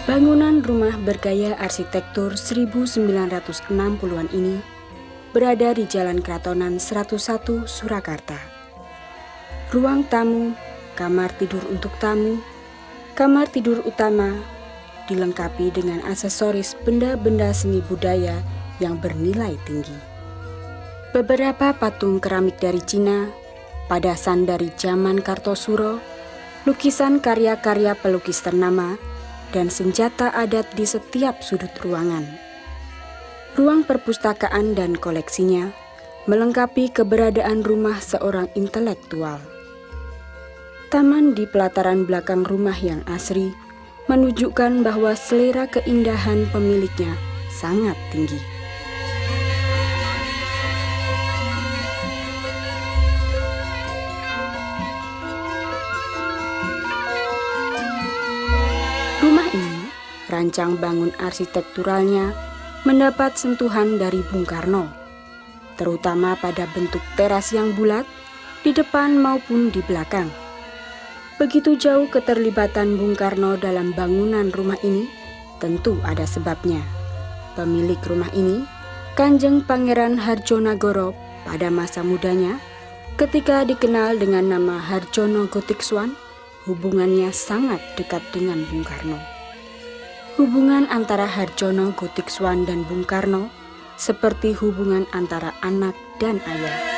Bangunan rumah bergaya arsitektur 1960-an ini berada di Jalan Kratonan 101 Surakarta. Ruang tamu, kamar tidur untuk tamu, kamar tidur utama, dilengkapi dengan aksesoris benda-benda seni budaya yang bernilai tinggi. Beberapa patung keramik dari Cina, padasan dari zaman Kartosuro, lukisan karya-karya pelukis ternama, dan senjata adat di setiap sudut ruangan. Ruang perpustakaan dan koleksinya melengkapi keberadaan rumah seorang intelektual. Taman di pelataran belakang rumah yang asri menunjukkan bahwa selera keindahan pemiliknya sangat tinggi. Rumah ini, rancang bangun arsitekturalnya mendapat sentuhan dari Bung Karno, terutama pada bentuk teras yang bulat di depan maupun di belakang. Begitu jauh keterlibatan Bung Karno dalam bangunan rumah ini, tentu ada sebabnya. Pemilik rumah ini, Kanjeng Pangeran Harjonagoro pada masa mudanya, ketika dikenal dengan nama Harjono Gotikswan, hubungannya sangat dekat dengan Bung Karno. Hubungan antara Harjono Gotikswan dan Bung Karno seperti hubungan antara anak dan ayah.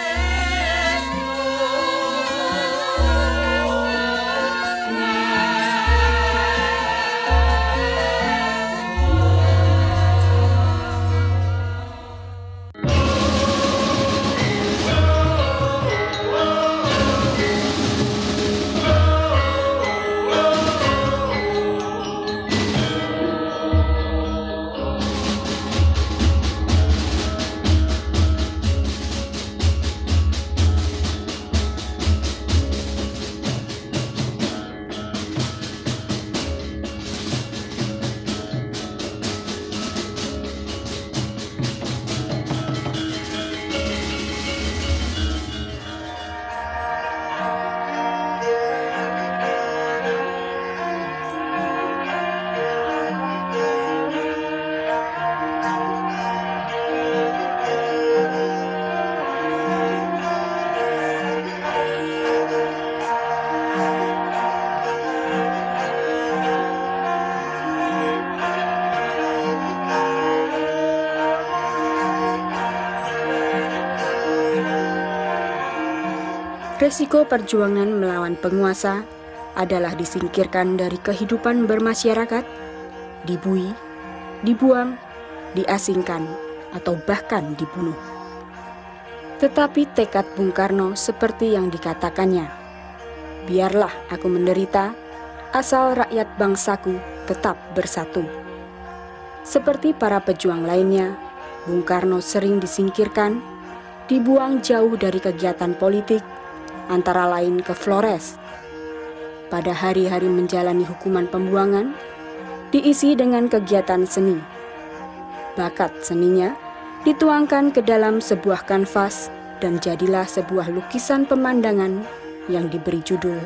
Resiko perjuangan melawan penguasa adalah disingkirkan dari kehidupan bermasyarakat, dibui, dibuang, diasingkan, atau bahkan dibunuh. Tetapi tekad Bung Karno seperti yang dikatakannya, biarlah aku menderita, asal rakyat bangsaku tetap bersatu. Seperti para pejuang lainnya, Bung Karno sering disingkirkan, dibuang jauh dari kegiatan politik, antara lain ke Flores. Pada hari-hari menjalani hukuman pembuangan, diisi dengan kegiatan seni. Bakat seninya dituangkan ke dalam sebuah kanvas dan jadilah sebuah lukisan pemandangan yang diberi judul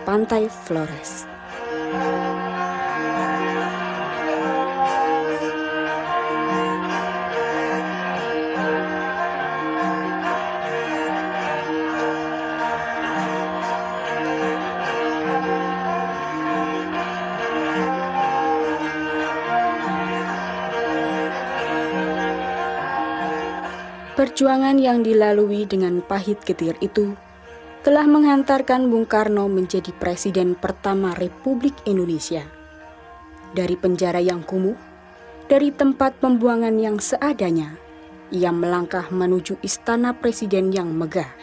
Pantai Flores. Perjuangan yang dilalui dengan pahit getir itu telah menghantarkan Bung Karno menjadi presiden pertama Republik Indonesia. Dari penjara yang kumuh, dari tempat pembuangan yang seadanya, ia melangkah menuju istana presiden yang megah.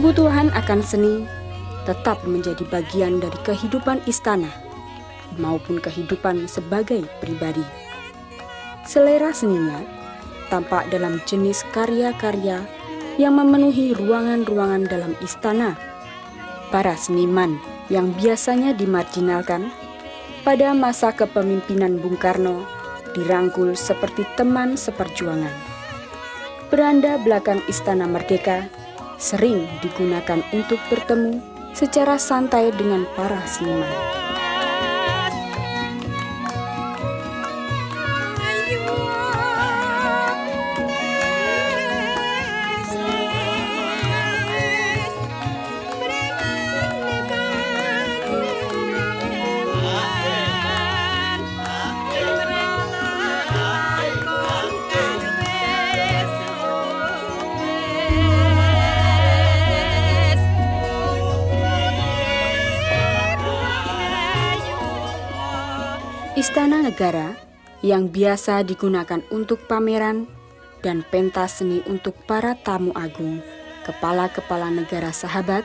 Kebutuhan akan seni tetap menjadi bagian dari kehidupan istana maupun kehidupan sebagai pribadi. Selera seninya tampak dalam jenis karya-karya yang memenuhi ruangan-ruangan dalam istana. Para seniman yang biasanya dimarginalkan pada masa kepemimpinan Bung Karno dirangkul seperti teman seperjuangan. Beranda belakang Istana Merdeka sering digunakan untuk bertemu secara santai dengan para seniman. Istana Negara yang biasa digunakan untuk pameran dan pentas seni untuk para tamu agung, kepala-kepala negara sahabat,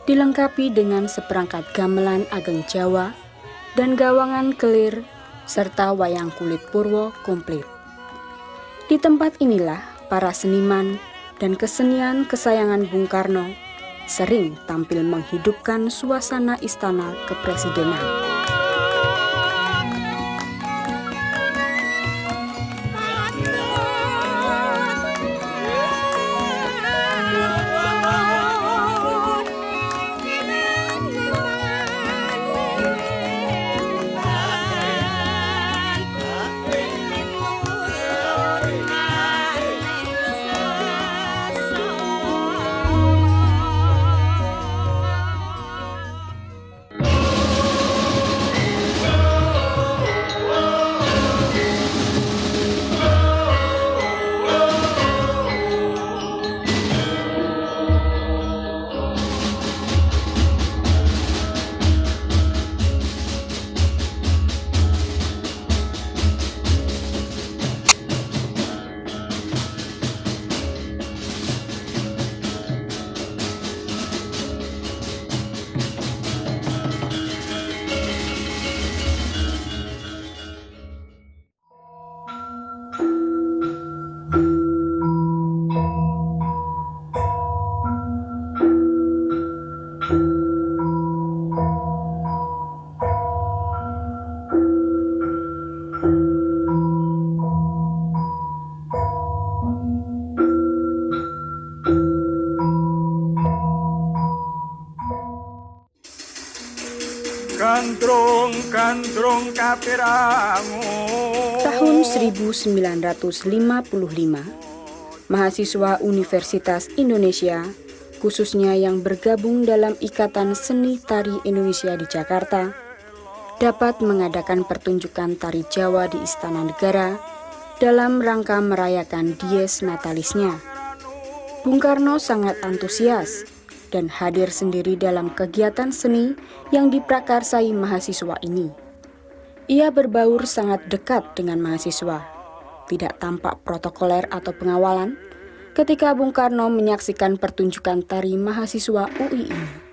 dilengkapi dengan seperangkat gamelan Ageng Jawa dan gawangan kelir serta wayang kulit purwo komplit. Di tempat inilah para seniman dan kesenian kesayangan Bung Karno sering tampil menghidupkan suasana istana kepresidenan. Gandrung kapirangu. Tahun 1955, mahasiswa Universitas Indonesia, khususnya yang bergabung dalam Ikatan Seni Tari Indonesia di Jakarta, dapat mengadakan pertunjukan tari Jawa di Istana Negara dalam rangka merayakan Dies Natalisnya. Bung Karno sangat antusias dan hadir sendiri dalam kegiatan seni yang diprakarsai mahasiswa ini. Ia berbaur sangat dekat dengan mahasiswa, tidak tampak protokoler atau pengawalan ketika Bung Karno menyaksikan pertunjukan tari mahasiswa UI ini.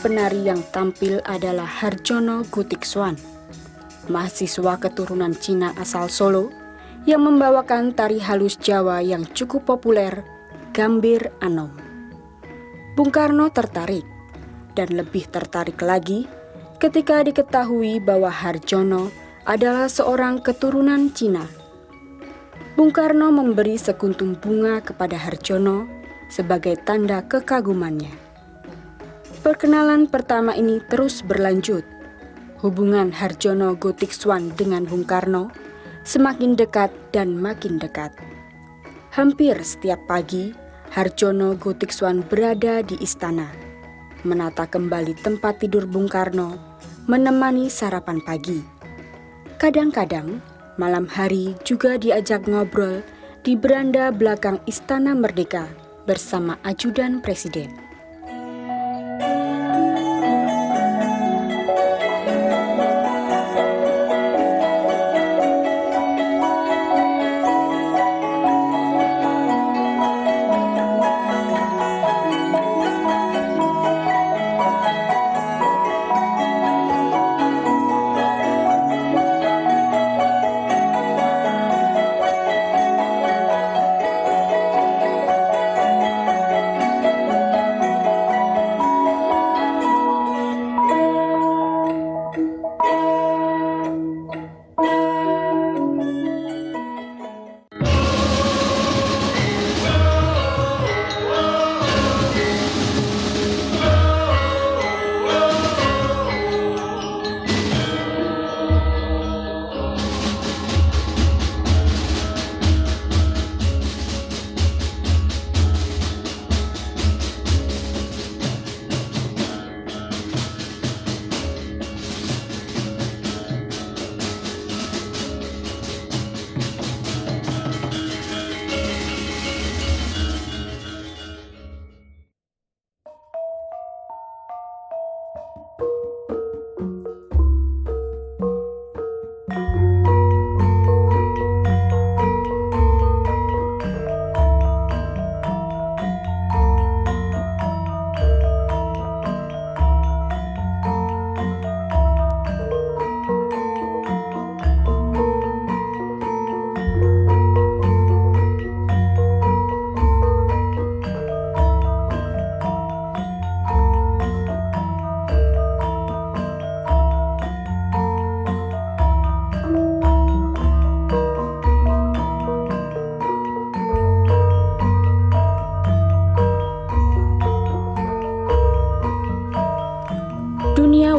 penari yang tampil adalah Harjono Gutiksoan, mahasiswa keturunan Cina asal Solo yang membawakan tari halus Jawa yang cukup populer, Gambir Anom. Bung Karno tertarik, dan lebih tertarik lagi ketika diketahui bahwa Harjono adalah seorang keturunan Cina. Bung Karno memberi sekuntum bunga kepada Harjono sebagai tanda kekagumannya. Perkenalan pertama ini terus berlanjut. Hubungan Harjono Gutiksoan dengan Bung Karno semakin dekat dan makin dekat. Hampir setiap pagi, Harjono Gutiksoan berada di istana, menata kembali tempat tidur Bung Karno, menemani sarapan pagi. Kadang-kadang, malam hari juga diajak ngobrol di beranda belakang Istana Merdeka bersama ajudan Presiden.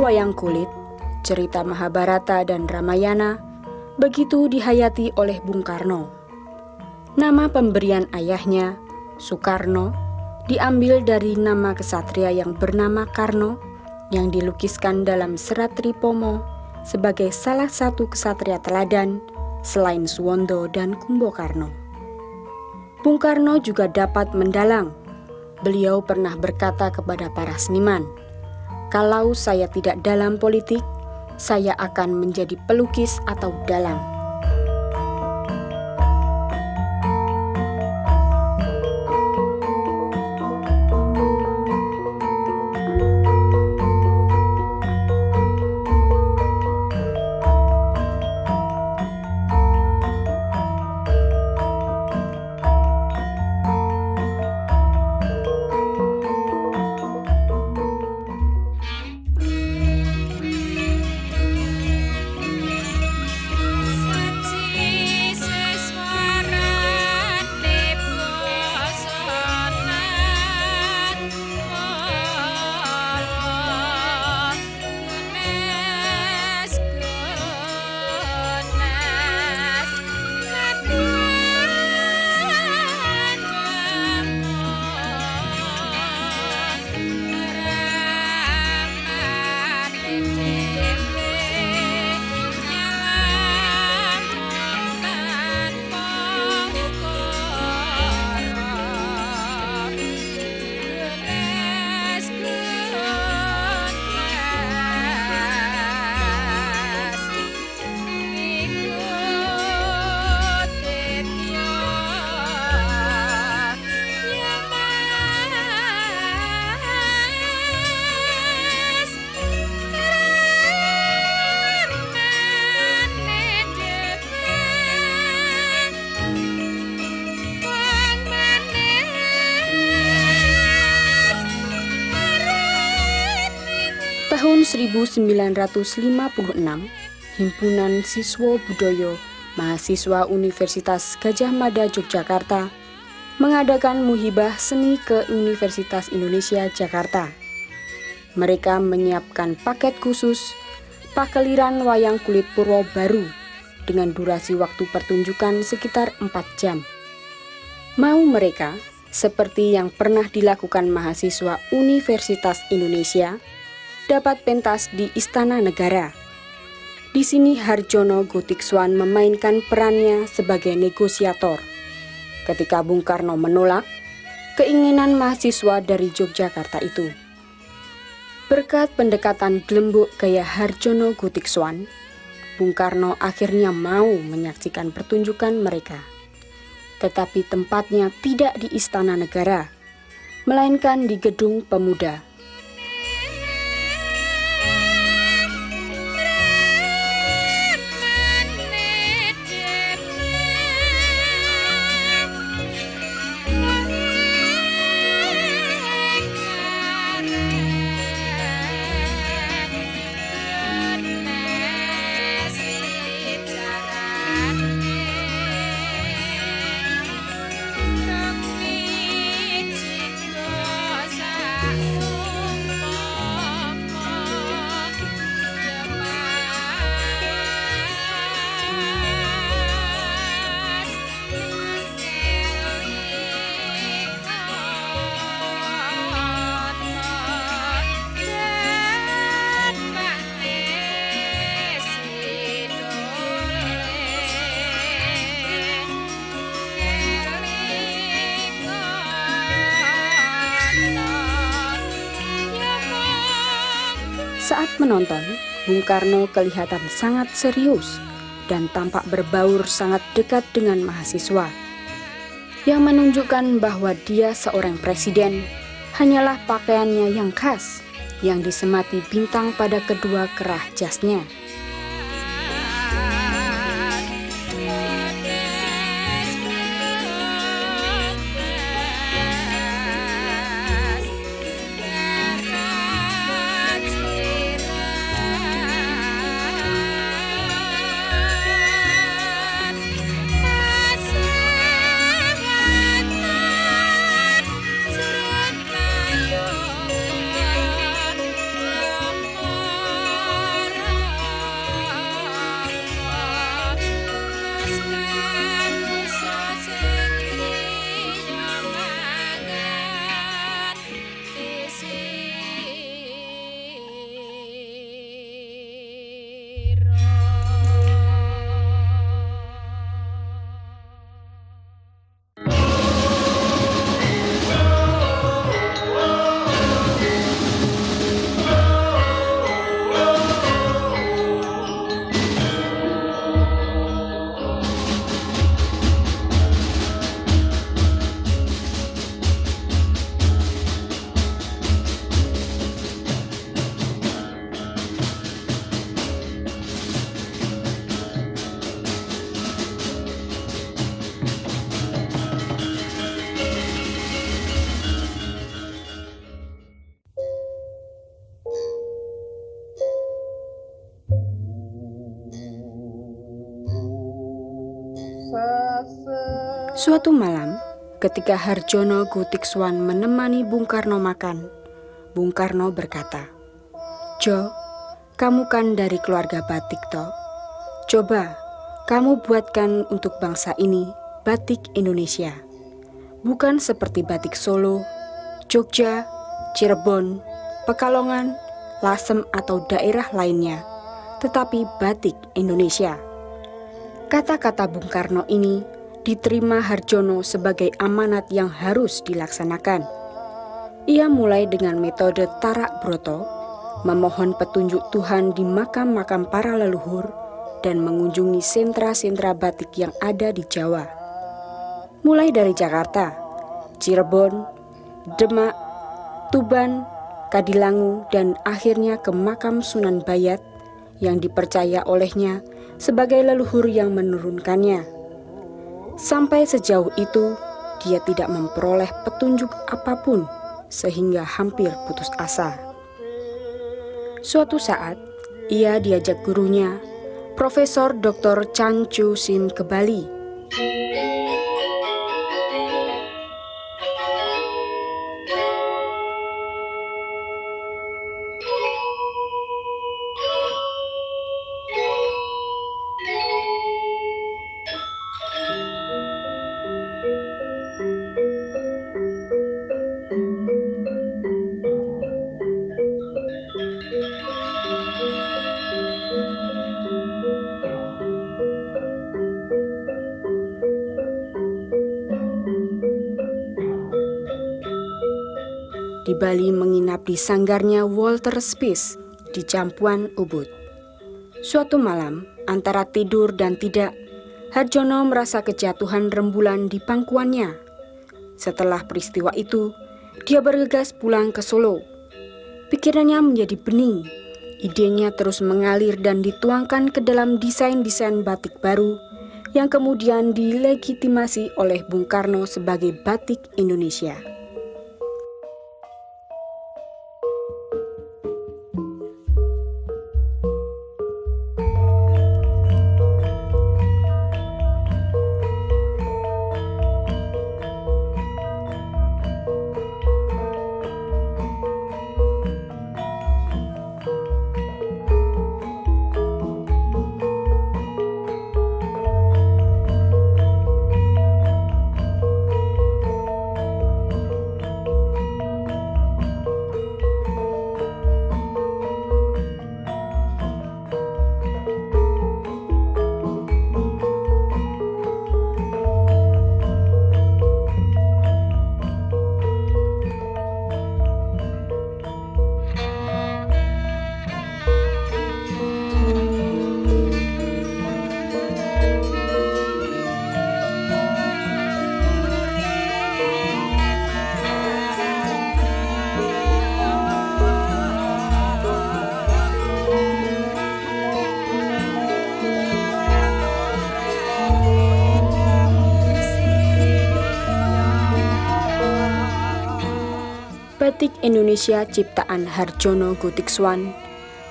Wayang kulit, cerita Mahabharata dan Ramayana begitu dihayati oleh Bung Karno. Nama pemberian ayahnya, Sukarno, diambil dari nama kesatria yang bernama Karno yang dilukiskan dalam serat Tripomo sebagai salah satu kesatria teladan selain Suwondo dan Kumbokarno. Bung Karno juga dapat mendalang. Beliau pernah berkata kepada para seniman, "Kalau saya tidak dalam politik, saya akan menjadi pelukis atau dalang." Tahun 1956, Himpunan Siswa Budaya Mahasiswa Universitas Gadjah Mada Yogyakarta mengadakan muhibah seni ke Universitas Indonesia Jakarta. Mereka menyiapkan paket khusus pakeliran wayang kulit purwo baru dengan durasi waktu pertunjukan sekitar 4 jam. Mau mereka, seperti yang pernah dilakukan mahasiswa Universitas Indonesia, dapat pentas di Istana Negara. Di sini Hardjono Goetikswan memainkan perannya sebagai negosiator. Ketika Bung Karno menolak keinginan mahasiswa dari Yogyakarta itu. Berkat pendekatan gelembuk gaya Hardjono Goetikswan, Bung Karno akhirnya mau menyaksikan pertunjukan mereka. Tetapi tempatnya tidak di Istana Negara, melainkan di Gedung Pemuda. Saat menonton, Bung Karno kelihatan sangat serius dan tampak berbaur sangat dekat dengan mahasiswa. Yang menunjukkan bahwa dia seorang presiden hanyalah pakaiannya yang khas, yang disemati bintang pada kedua kerah jasnya. Suatu malam, ketika Hardjono Goetikswan menemani Bung Karno makan, Bung Karno berkata, "Jo, kamu kan dari keluarga batik toh? Coba, kamu buatkan untuk bangsa ini batik Indonesia. Bukan seperti batik Solo, Jogja, Cirebon, Pekalongan, Lasem atau daerah lainnya, tetapi batik Indonesia." Kata-kata Bung Karno ini diterima Hardjono sebagai amanat yang harus dilaksanakan. Ia mulai dengan metode tarak broto, memohon petunjuk Tuhan di makam-makam para leluhur, dan mengunjungi sentra-sentra batik yang ada di Jawa. Mulai dari Jakarta, Cirebon, Demak, Tuban, Kadilangu, dan akhirnya ke makam Sunan Bayat yang dipercaya olehnya sebagai leluhur yang menurunkannya. Sampai sejauh itu, dia tidak memperoleh petunjuk apapun sehingga hampir putus asa. Suatu saat, ia diajak gurunya, Profesor Dr. Chan Chu Sim ke Bali. Di Bali menginap di sanggarnya Walter Spies di Campuan Ubud. Suatu malam, antara tidur dan tidak, Harjono merasa kejatuhan rembulan di pangkuannya. Setelah peristiwa itu, dia bergegas pulang ke Solo. Pikirannya menjadi bening, idenya terus mengalir dan dituangkan ke dalam desain-desain batik baru yang kemudian dilegitimasi oleh Bung Karno sebagai batik Indonesia. Batik Indonesia ciptaan Harjono Gutikswan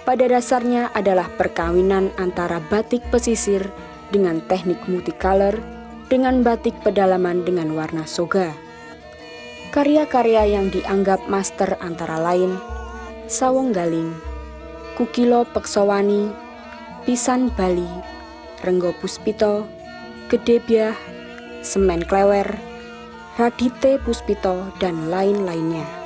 pada dasarnya adalah perkawinan antara batik pesisir dengan teknik multicolor dengan batik pedalaman dengan warna soga. Karya-karya yang dianggap master antara lain Sawong Galing, Kukilo Peksowani, Pisan Bali, Renggo Puspito, Gedebyah, Semen Klewer, Radite Puspito, dan lain-lainnya.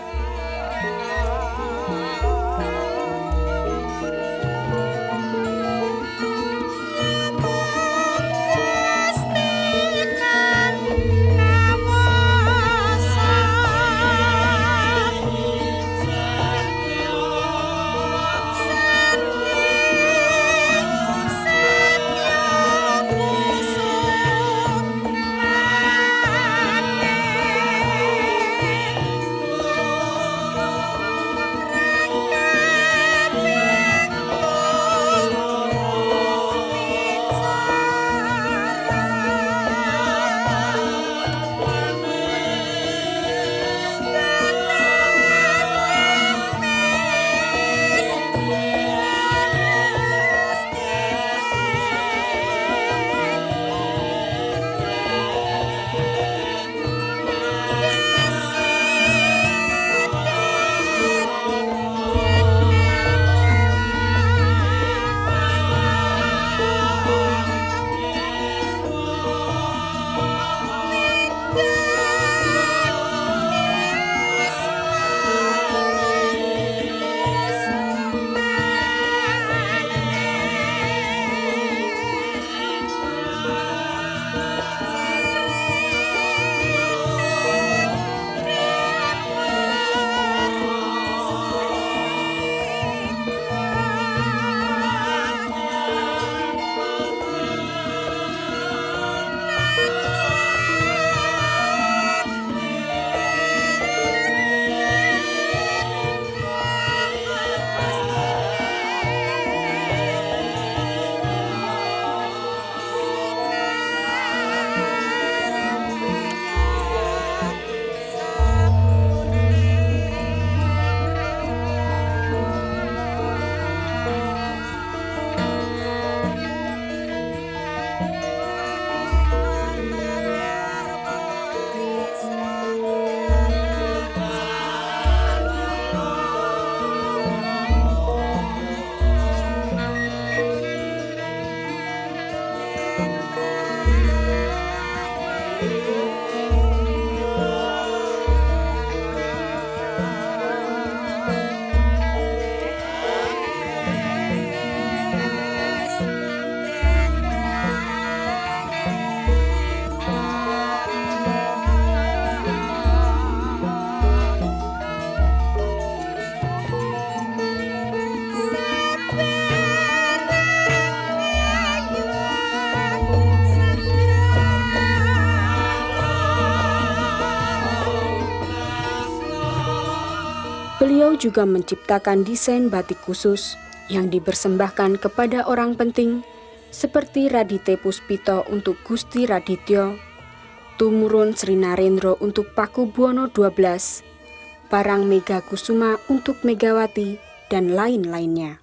juga menciptakan desain batik khusus yang dipersembahkan kepada orang penting seperti Radite Puspito untuk Gusti Radityo, Tumurun Sri Narendra untuk Paku Buwono XII, Parang Mega Kusuma untuk Megawati, dan lain-lainnya.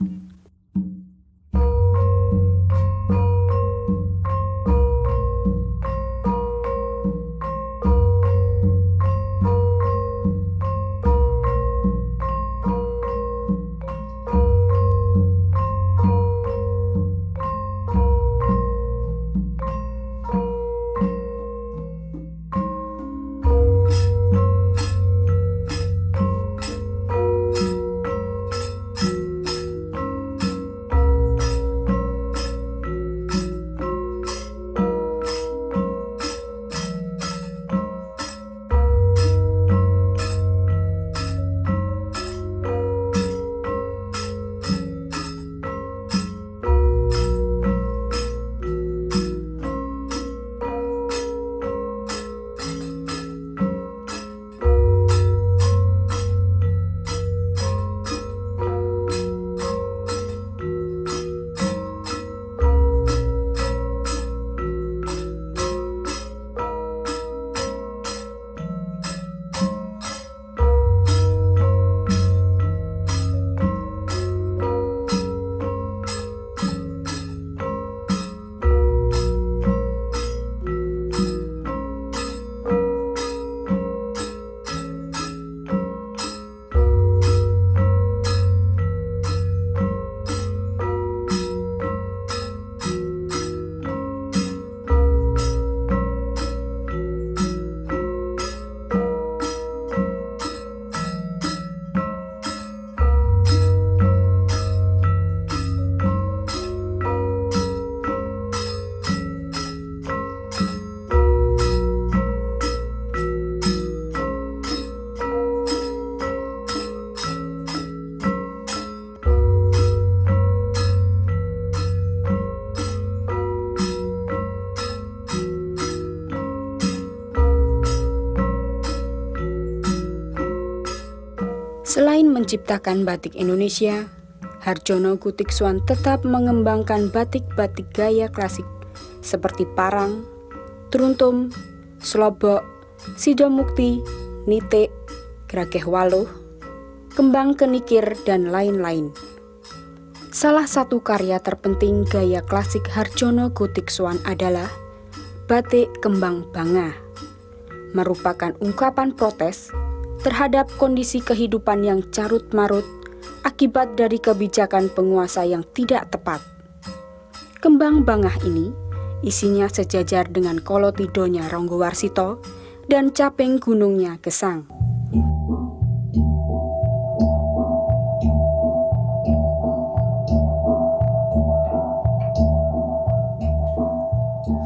Selain menciptakan batik Indonesia, Hardjono Gutiksoan tetap mengembangkan batik-batik gaya klasik seperti Parang, Truntum, Slobok, Sidomukti, Nitik, Grageh Waluh, Kembang Kenikir, dan lain-lain. Salah satu karya terpenting gaya klasik Hardjono Gutiksoan adalah Batik Kembang Bangah, merupakan ungkapan protes terhadap kondisi kehidupan yang carut-marut akibat dari kebijakan penguasa yang tidak tepat. Kembang Bangah ini isinya sejajar dengan Kolotidonya Ronggowarsito dan Caping Gunungnya Gesang.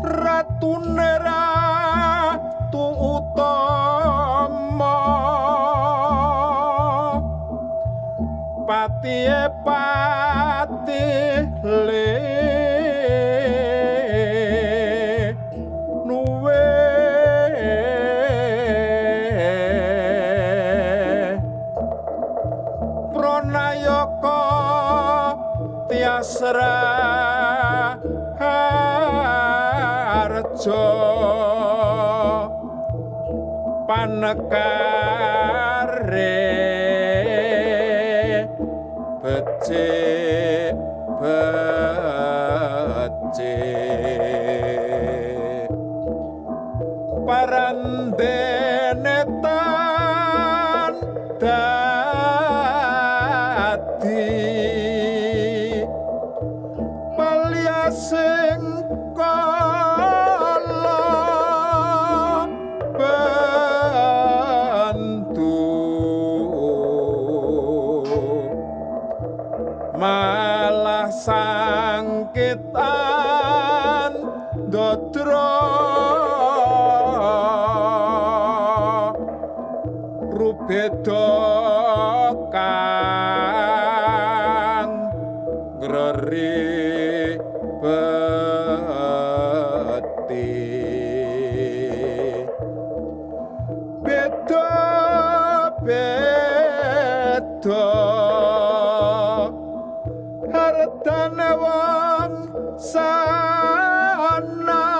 Ratu Nera tu utama Patih le nuwe Pranayaka tiasra harjo panekare becik parandene tan dadi paliasing kala bantu malah sangkitan dodro rubeda kang greri beti beda Wedane wong sana